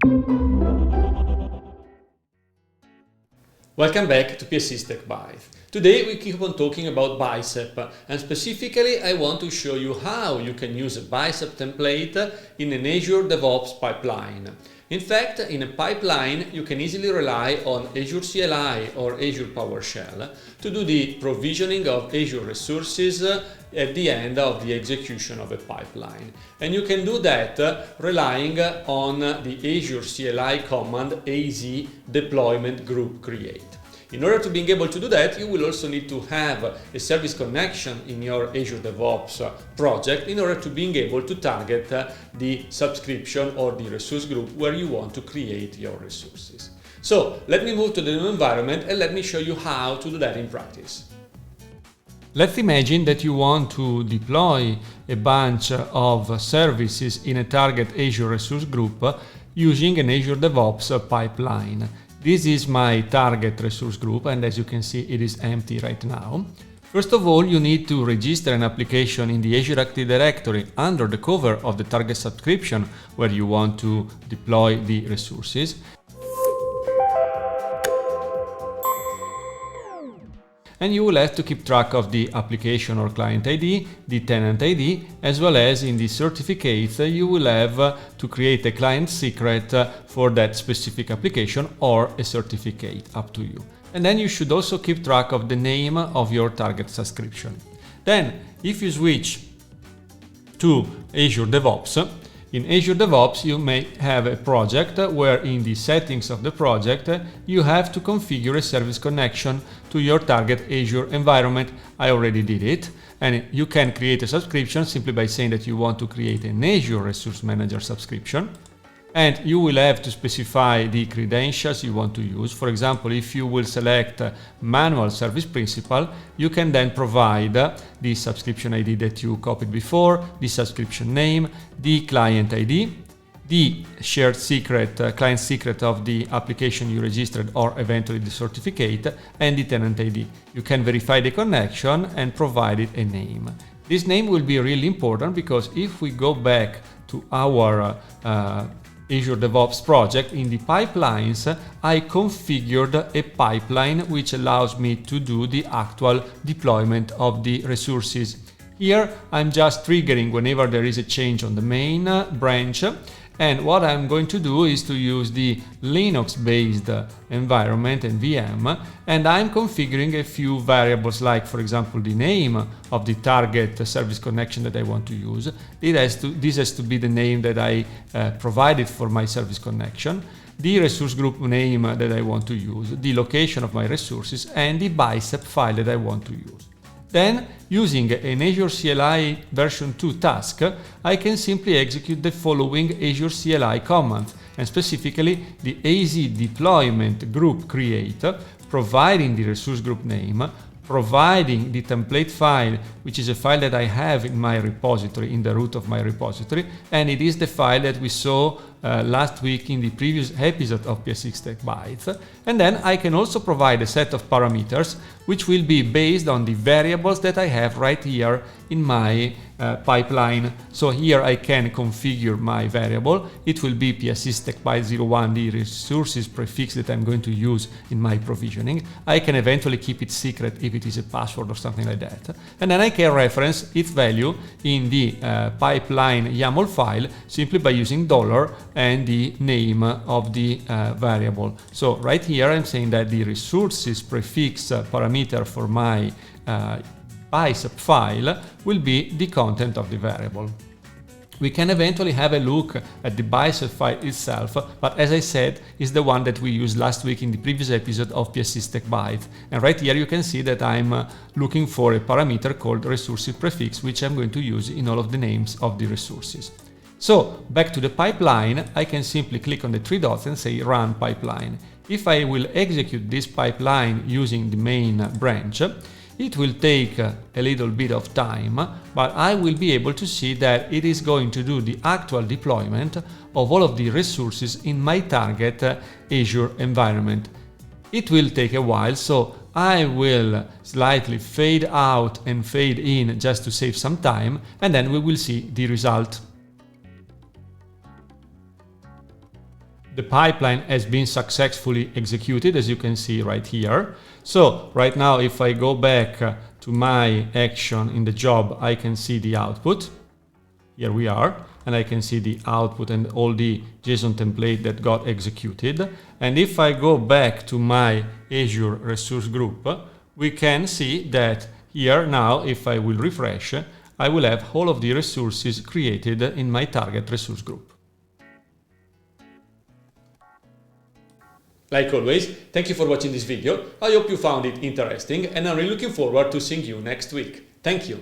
Welcome back to PSC Tech Byte. Today we keep on talking about Bicep, and specifically I want to show you how you can use a Bicep template in an Azure DevOps pipeline. In fact, in a pipeline you can easily rely on Azure CLI or Azure PowerShell to do the provisioning of Azure resources at the end of the execution of a pipeline. And you can do that relying on the Azure CLI command AZ deployment group create. In order to be able to do that, you will also need to have a service connection in your Azure DevOps project in order to be able to target the subscription or the resource group where you want to create your resources. So let me move to the new environment and let me show you how to do that in practice. Let's imagine that you want to deploy a bunch of services in a target Azure resource group using an Azure DevOps pipeline. This is my target resource group, and as you can see, it is empty right now. First of all, you need to register an application in the Azure Active Directory under the cover of the target subscription where you want to deploy the resources. And you will have to keep track of the application or client ID, the tenant ID, as well as in the certificates you will have to create a client secret for that specific application or a certificate, up to you. And then you should also keep track of the name of your target subscription. Then, if you switch to Azure DevOps, in Azure DevOps, you may have a project where in the settings of the project, you have to configure a service connection to your target Azure environment. I already did it. And you can create a subscription simply by saying that you want to create an Azure Resource Manager subscription. And you will have to specify the credentials you want to use. For example, if you will select Manual Service Principal, you can then provide the subscription ID that you copied before, the subscription name, the client ID, the shared secret, client secret of the application you registered or eventually the certificate, and the tenant ID. You can verify the connection and provide it a name. This name will be really important because if we go back to our Azure DevOps project, in the pipelines, I configured a pipeline which allows me to do the actual deployment of the resources. Here, I'm just triggering whenever there is a change on the main branch. And what I'm going to do is to use the Linux-based environment and VM, and I'm configuring a few variables like, for example, the name of the target service connection that I want to use. This has to be the name that I provided for my service connection, the resource group name that I want to use, the location of my resources, and the Bicep file that I want to use. Then, using an Azure CLI version 2 task, I can simply execute the following Azure CLI commands, and specifically the AZ deployment group create, providing the resource group name, providing the template file, which is a file that I have in my repository, in the root of my repository, and it is the file that we saw last week in the previous episode of PSC Tech Byte. And then I can also provide a set of parameters which will be based on the variables that I have right here in my pipeline. So here I can configure my variable. It will be PSC Tech Byte 01, the resources prefix that I'm going to use in my provisioning. I can eventually keep it secret if it is a password or something like that. And then I can reference its value in the pipeline YAML file simply by using $ and the name of the variable. So right here I'm saying that the resources prefix parameter for my Bicep file will be the content of the variable. We can eventually have a look at the Bicep file itself, but as I said, is the one that we used last week in the previous episode of PSC Tech Byte. And right here you can see that I'm looking for a parameter called resources prefix, which I'm going to use in all of the names of the resources. So back to the pipeline, I can simply click on the three dots and say run pipeline. If I will execute this pipeline using the main branch, it will take a little bit of time, but I will be able to see that it is going to do the actual deployment of all of the resources in my target Azure environment. It will take a while, so I will slightly fade out and fade in just to save some time, and then we will see the result. the pipeline has been successfully executed, as you can see right here. So right now, if I go back to my action in the job, I can see the output. Here we are, and I can see the output and all the JSON template that got executed. And if I go back to my Azure resource group, we can see that here now, if I will refresh, I will have all of the resources created in my target resource group. Like always, thank you for watching this video. I hope you found it interesting, and I'm really looking forward to seeing you next week. Thank you.